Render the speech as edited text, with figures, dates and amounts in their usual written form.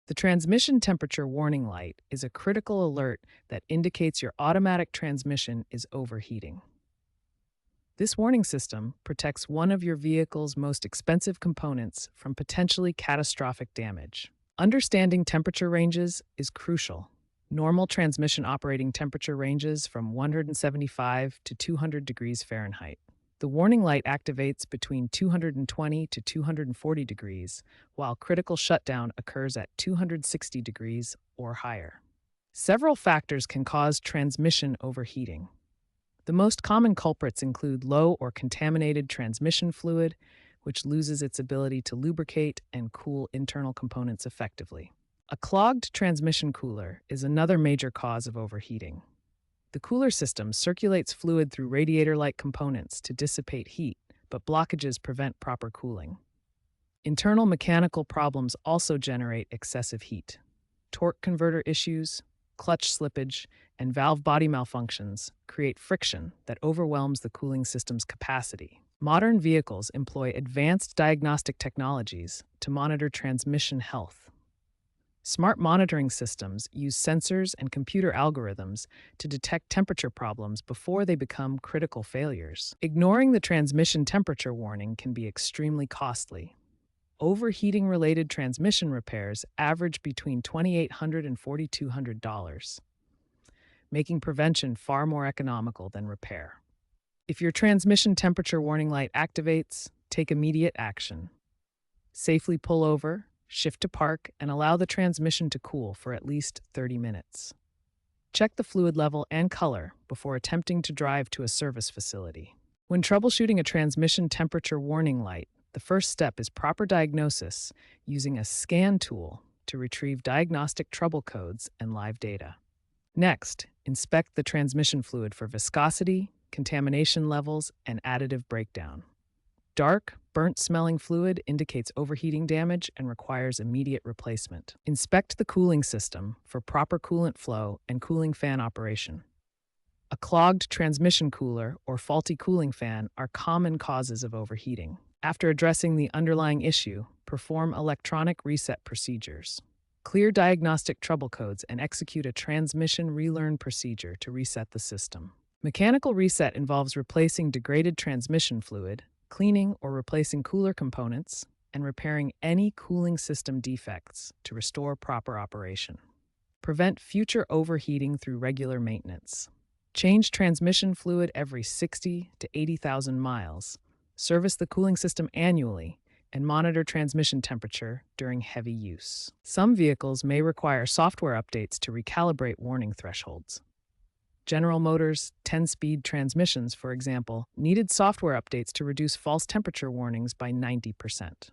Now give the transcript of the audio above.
The transmission temperature warning light is a critical alert that indicates your automatic transmission is overheating. This warning system protects one of your vehicle's most expensive components from potentially catastrophic damage. Understanding temperature ranges is crucial. Normal transmission operating temperature ranges from 175 to 200 degrees Fahrenheit. The warning light activates between 220 to 240 degrees, while critical shutdown occurs at 260 degrees or higher. Several factors can cause transmission overheating. The most common culprits include low or contaminated transmission fluid, which loses its ability to lubricate and cool internal components effectively. A clogged transmission cooler is another major cause of overheating. The cooler system circulates fluid through radiator-like components to dissipate heat, but blockages prevent proper cooling. Internal mechanical problems also generate excessive heat. Torque converter issues, clutch slippage, and valve body malfunctions create friction that overwhelms the cooling system's capacity. Modern vehicles employ advanced diagnostic technologies to monitor transmission health. Smart monitoring systems use sensors and computer algorithms to detect temperature problems before they become critical failures. Ignoring the transmission temperature warning can be extremely costly. Overheating-related transmission repairs average between $2,800 and $4,200, making prevention far more economical than repair. If your transmission temperature warning light activates, take immediate action. Safely pull over, shift to park, and allow the transmission to cool for at least 30 minutes. Check the fluid level and color before attempting to drive to a service facility. When troubleshooting a transmission temperature warning light, the first step is proper diagnosis using a scan tool to retrieve diagnostic trouble codes and live data. Next, inspect the transmission fluid for viscosity, contamination levels, and additive breakdown. Dark, burnt-smelling fluid indicates overheating damage and requires immediate replacement. Inspect the cooling system for proper coolant flow and cooling fan operation. A clogged transmission cooler or faulty cooling fan are common causes of overheating. After addressing the underlying issue, perform electronic reset procedures. Clear diagnostic trouble codes and execute a transmission relearn procedure to reset the system. Mechanical reset involves replacing degraded transmission fluid, cleaning or replacing cooler components, and repairing any cooling system defects to restore proper operation. Prevent future overheating through regular maintenance. Change transmission fluid every 60 to 80,000 miles. Service the cooling system annually, and monitor transmission temperature during heavy use. Some vehicles may require software updates to recalibrate warning thresholds. General Motors' 10-speed transmissions, for example, needed software updates to reduce false temperature warnings by 90%.